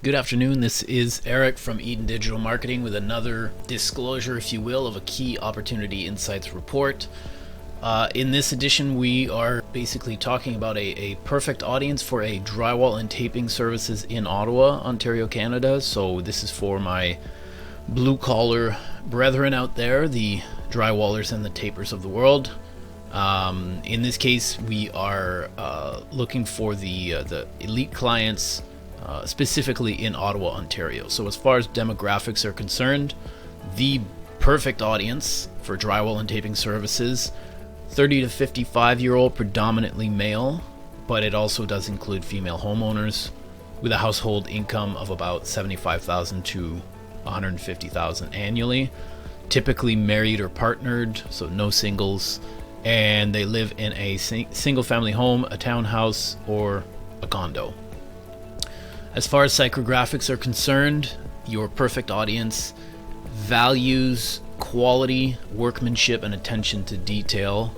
Good afternoon, this is Eric from Eden Digital Marketing with another disclosure, if you will, of a Key Opportunity Insights report. In this edition, we are basically talking about a perfect audience for a drywall and taping services in Ottawa, Ontario, Canada. So this is for my blue-collar brethren out there, the drywallers and the tapers of the world. In this case, we are looking for the elite clients, specifically in Ottawa, Ontario. So as far as demographics are concerned, the perfect audience for drywall and taping services, 30 to 55-year-old, predominantly male, but it also does include female homeowners with a household income of about $75,000 to $150,000 annually, typically married or partnered, so no singles, and they live in a single-family home, a townhouse, or a condo. As far as psychographics are concerned, your perfect audience values quality, workmanship, and attention to detail.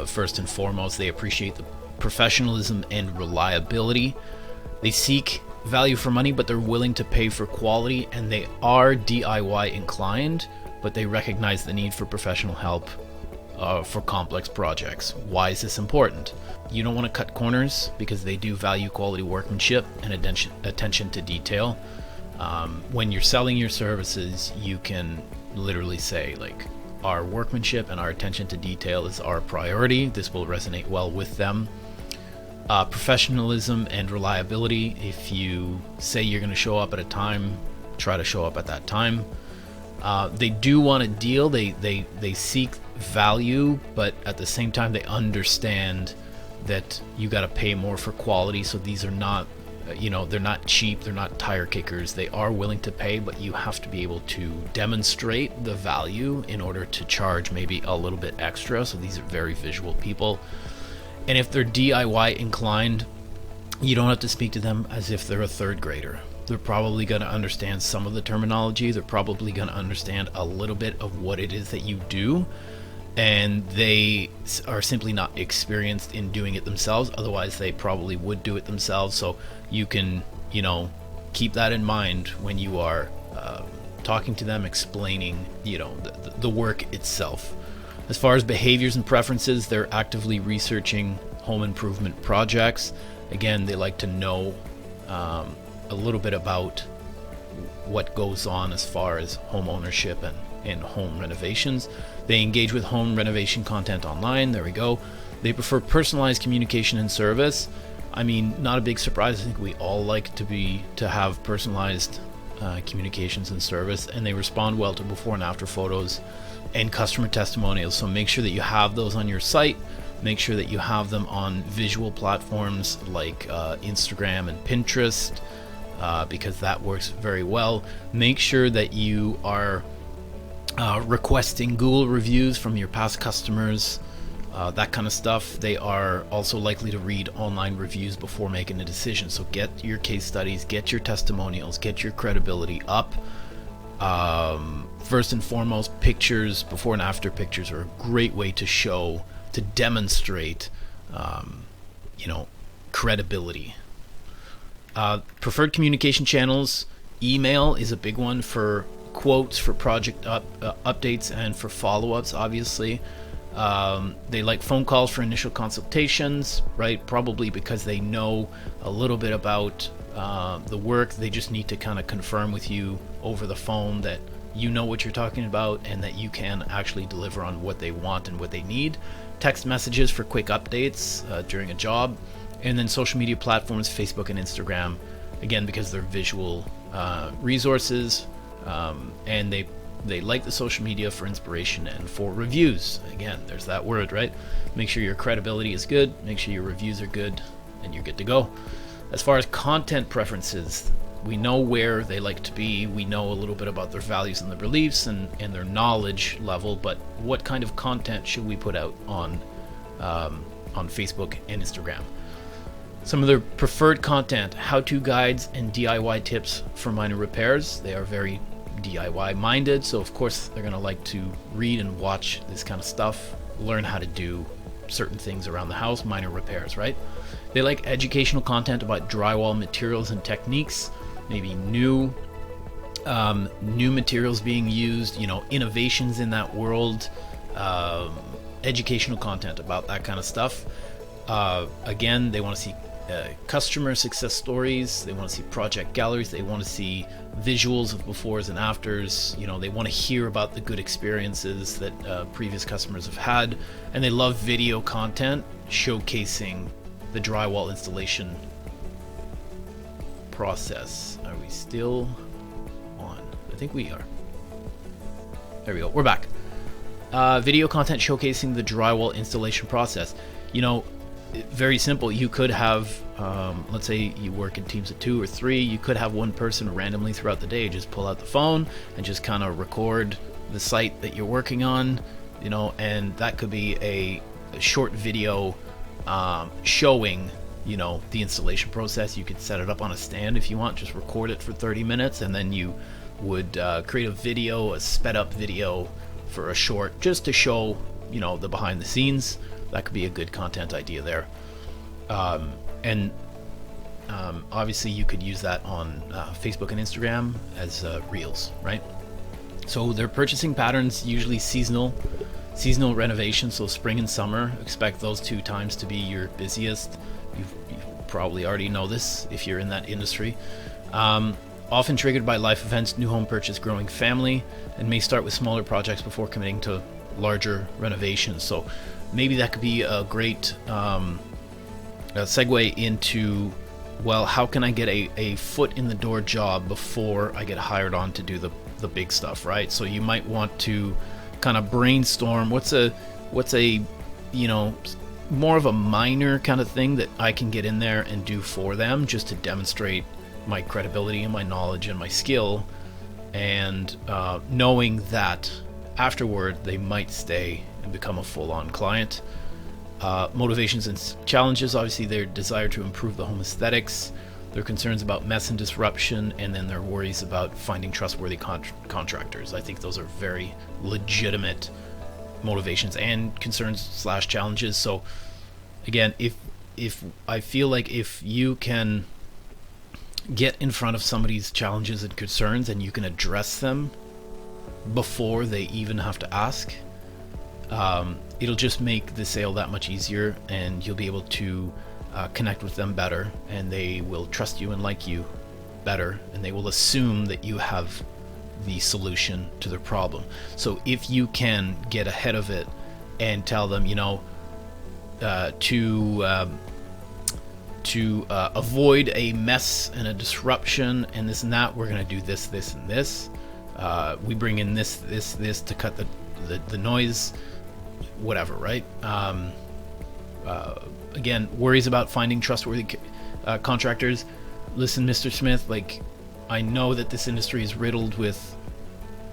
First and foremost, they appreciate the professionalism and reliability. They seek value for money, but they're willing to pay for quality, and they are DIY inclined, but they recognize the need for professional help for complex projects. Why is this important? You don't want to cut corners because they do value quality workmanship and attention to detail. When you're selling your services, you can literally say, like, our workmanship and our attention to detail is our priority. This will resonate well with them. Professionalism and reliability. If you say you're going to show up at a time, try to show up at that time. They do want a deal. They seek value, but at the same time, they understand that you got to pay more for quality. So these are not, they're not cheap. They're not tire kickers. They are willing to pay, but you have to be able to demonstrate the value in order to charge maybe a little bit extra. So these are very visual people. And if they're DIY inclined, you don't have to speak to them as if they're a third grader. They're probably going to understand some of the terminology. They're probably going to understand a little bit of what it is that you do. And they are simply not experienced in doing it themselves. Otherwise, they probably would do it themselves. So you can, keep that in mind when you are talking to them, explaining, the work itself. As far as behaviors and preferences, they're actively researching home improvement projects. Again, they like to know a little bit about what goes on as far as home ownership and home renovations. They engage with home renovation content online. There we go. They prefer personalized communication and service. I mean, not a big surprise. I think we all like to have personalized communications and service, and they respond well to before and after photos and customer testimonials. So make sure that you have those on your site. Make sure that you have them on visual platforms like Instagram and Pinterest, because that works very well. Make sure that you are requesting Google reviews from your past customers, that kind of stuff. They are also likely to read online reviews before making a decision. So get your case studies, get your testimonials, get your credibility up. First and foremost, pictures, before and after pictures are a great way to demonstrate, credibility. Preferred communication channels, email is a big one for quotes, for project updates, and for follow-ups, obviously. They like phone calls for initial consultations, right? Probably because they know a little bit about the work. They just need to kind of confirm with you over the phone that you know what you're talking about and that you can actually deliver on what they want and what they need. Text messages for quick updates during a job. And then social media platforms, Facebook and Instagram, again, because they're visual resources, and they like the social media for inspiration and for reviews. Again, there's that word, right? Make sure your credibility is good, make sure your reviews are good, and you're good to go. As far as content preferences, we know where they like to be. We know a little bit about their values and their beliefs and their knowledge level, but what kind of content should we put out on Facebook and Instagram? Some of their preferred content: how-to guides and DIY tips for minor repairs. They are very DIY minded, so of course they're going to like to read and watch this kind of stuff, learn how to do certain things around the house, minor repairs, right? They like educational content about drywall materials and techniques. maybe new materials being used, innovations in that world, educational content about that kind of stuff. Again, they want to see customer success stories, they want to see project galleries, they want to see visuals of befores and afters, they want to hear about the good experiences that previous customers have had, and they love video content showcasing the drywall installation process. Are we still on? I think we are. There we go, we're back. Video content showcasing the drywall installation process. Very simple. You could have, let's say you work in teams of 2 or 3, you could have one person randomly throughout the day just pull out the phone and just kind of record the site that you're working on, and that could be a short video showing, the installation process. You could set it up on a stand if you want, just record it for 30 minutes, and then you would create a video, a sped up video for a short, just to show, the behind the scenes. That could be a good content idea there. And obviously you could use that on Facebook and Instagram as reels, right? So their purchasing patterns usually seasonal renovations, so spring and summer. Expect those 2 times to be your busiest. You probably already know this if you're in that industry. Often triggered by life events, new home purchase, growing family, and may start with smaller projects before committing to larger renovations. So maybe that could be a great segue into, well, how can I get a foot in the door job before I get hired on to do the big stuff, right? So you might want to kind of brainstorm what's a more of a minor kind of thing that I can get in there and do for them, just to demonstrate my credibility and my knowledge and my skill, and knowing that afterward they might stay and become a full-on client. Motivations and challenges, obviously their desire to improve the home aesthetics, their concerns about mess and disruption, and then their worries about finding trustworthy contractors. I think those are very legitimate motivations and concerns / challenges. So again, if I feel like if you can get in front of somebody's challenges and concerns and you can address them before they even have to ask, it'll just make the sale that much easier, and you'll be able to connect with them better, and they will trust you and like you better, and they will assume that you have the solution to their problem. So if you can get ahead of it and tell them, to avoid a mess and a disruption and this and that, we're going to do this, this, and this. We bring in this to cut the noise, whatever, right? Again, worries about finding trustworthy contractors. Listen, Mr. Smith, I know that this industry is riddled with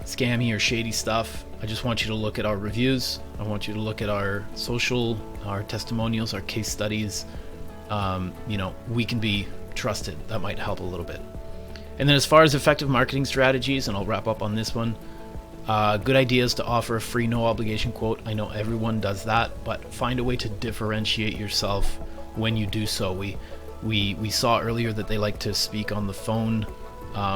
scammy or shady stuff. I just want you to look at our reviews. I want you to look at our social, our testimonials, our case studies. We can be trusted. That might help a little bit. And then as far as effective marketing strategies, and I'll wrap up on this one, good ideas to offer a free, no obligation quote. I know everyone does that, but find a way to differentiate yourself when you do so. We saw earlier that they like to speak on the phone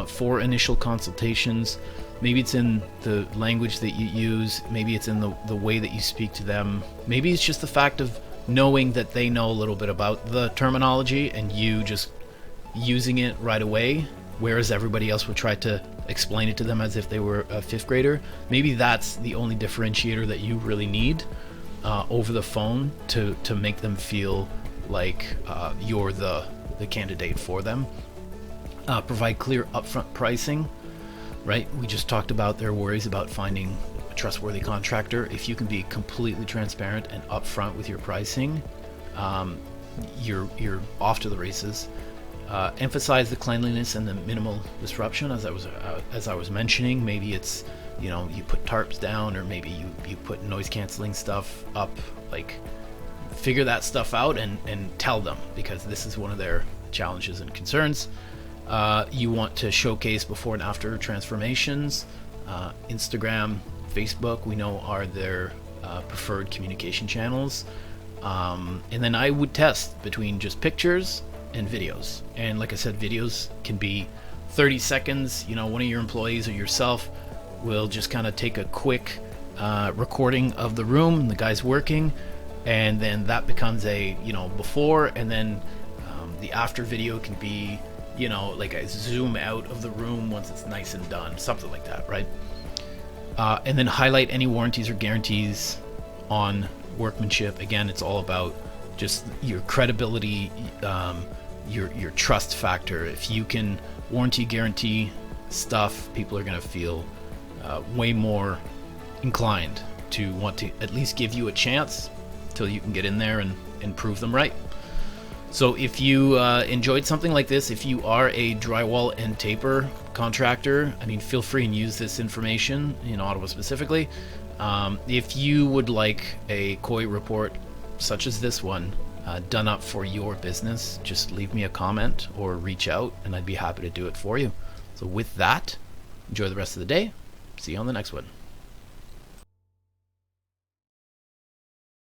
for initial consultations. Maybe it's in the language that you use. Maybe it's in the way that you speak to them. Maybe it's just the fact of knowing that they know a little bit about the terminology and you just using it right away, whereas everybody else would try to explain it to them as if they were a 5th grader. Maybe that's the only differentiator that you really need over the phone to make them feel like you're the candidate for them. Provide clear upfront pricing, right? We just talked about their worries about finding a trustworthy contractor. If you can be completely transparent and upfront with your pricing, you're off to the races. Emphasize the cleanliness and the minimal disruption, as I was mentioning. Maybe it's, you put tarps down, or maybe you put noise canceling stuff up. Figure that stuff out and tell them, because this is one of their challenges and concerns. You want to showcase before and after transformations. Instagram, Facebook, we know are their preferred communication channels. And then I would test between just pictures and videos. And like I said, videos can be 30 seconds, you know, one of your employees or yourself will just kind of take a quick recording of the room and the guy's working, and then that becomes a, you know, before, and then the after video can be, you know, like a zoom out of the room once it's nice and done, something like that, right? And then highlight any warranties or guarantees on workmanship. Again, it's all about just your credibility, your trust factor. If you can warranty guarantee stuff, people are going to feel way more inclined to want to at least give you a chance till you can get in there and prove them right. So if you enjoyed something like this, if you are a drywall and taper contractor, I mean, feel free and use this information in Ottawa specifically. If you would like a COI report such as this one done up for your business, just leave me a comment or reach out and I'd be happy to do it for you. So with that, enjoy the rest of the day. See you on the next one.